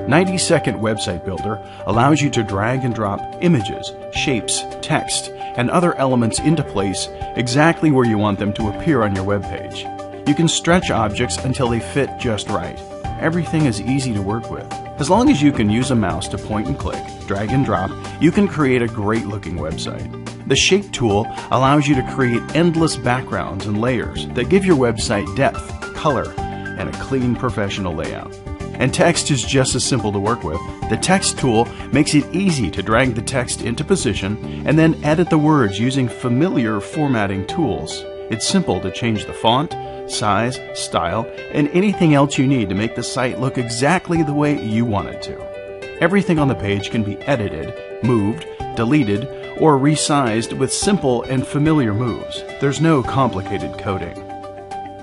90-Second Website Builder allows you to drag and drop images, shapes, text, and other elements into place exactly where you want them to appear on your web page. You can stretch objects until they fit just right. Everything is easy to work with. As long as you can use a mouse to point and click, drag and drop, you can create a great-looking website. The Shape tool allows you to create endless backgrounds and layers that give your website depth, color, and a clean, professional layout. And text is just as simple to work with. The Text tool makes it easy to drag the text into position and then edit the words using familiar formatting tools. It's simple to change the font, size, style, and anything else you need to make the site look exactly the way you want it to. Everything on the page can be edited, moved, deleted, or resized with simple and familiar moves. There's no complicated coding.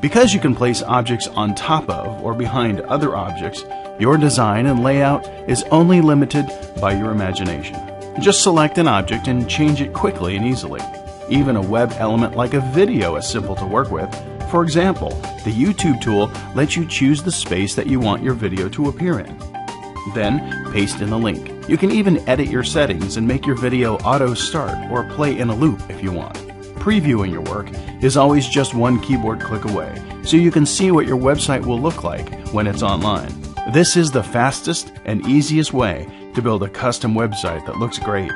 Because you can place objects on top of or behind other objects, your design and layout is only limited by your imagination. Just select an object and change it quickly and easily. Even a web element like a video is simple to work with. For example, the YouTube tool lets you choose the space that you want your video to appear in. Then, paste in the link. You can even edit your settings and make your video auto-start or play in a loop if you want. Previewing your work is always just one keyboard click away, so you can see what your website will look like when it's online. This is the fastest and easiest way to build a custom website that looks great.